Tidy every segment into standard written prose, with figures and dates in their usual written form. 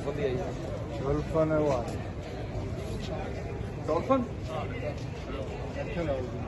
ਵਧੀਆ ਜੀ। ਡੋਲਫਨ ਹੈ ਉਹ ਆ ਡੋਲਫਨ ਇੱਥੇ ਲਾਓ ਜੀ।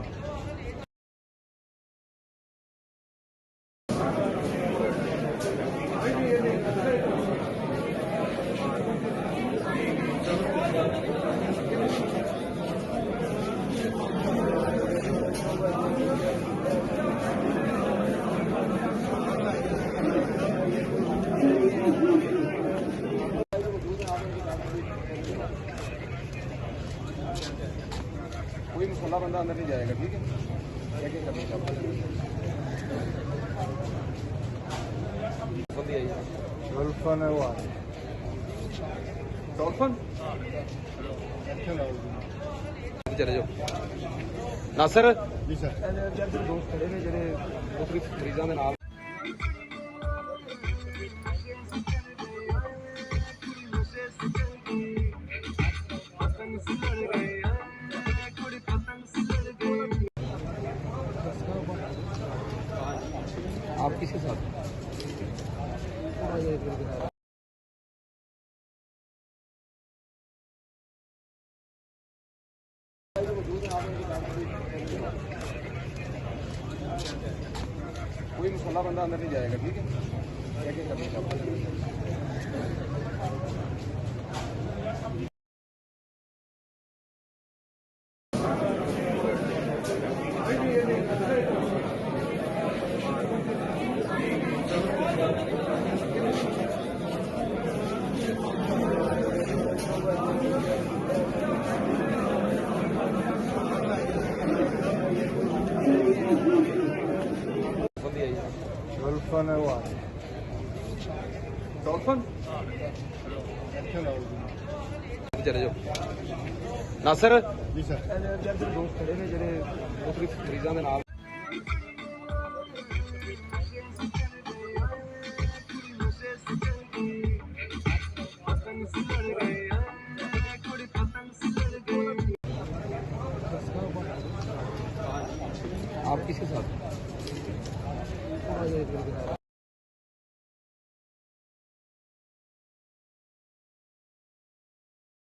कोई मसाला बंदा अंदर नहीं जाएगा, ठीक है? बढ़िया जी। ਡੋਲਫਨ ਹੈ ਉਹ ਆ डॉल्फिन ਇੱਥੇ ਲਾਓ ਜੀ। चले जाओ नासर ਜੀ ਸਰ। दोस्त खड़े ने जेडे मुख्तलिफ मरीजां दे नाल आप किसके साथ? कोई मसाला बंदा अंदर नहीं जाएगा, ठीक है? बढ़िया जी। ਡੋਲਫਨ ਹੈ ਉਹ ਆ डॉल्फिन ਇੱਥੇ ਲਾਓ ਜੀ। चले जाओ नासर ਜੀ ਸਰ। दोस्त खड़े ने जेडे मुख्तलिफ मरीजां दे नाल आप किसके साथ?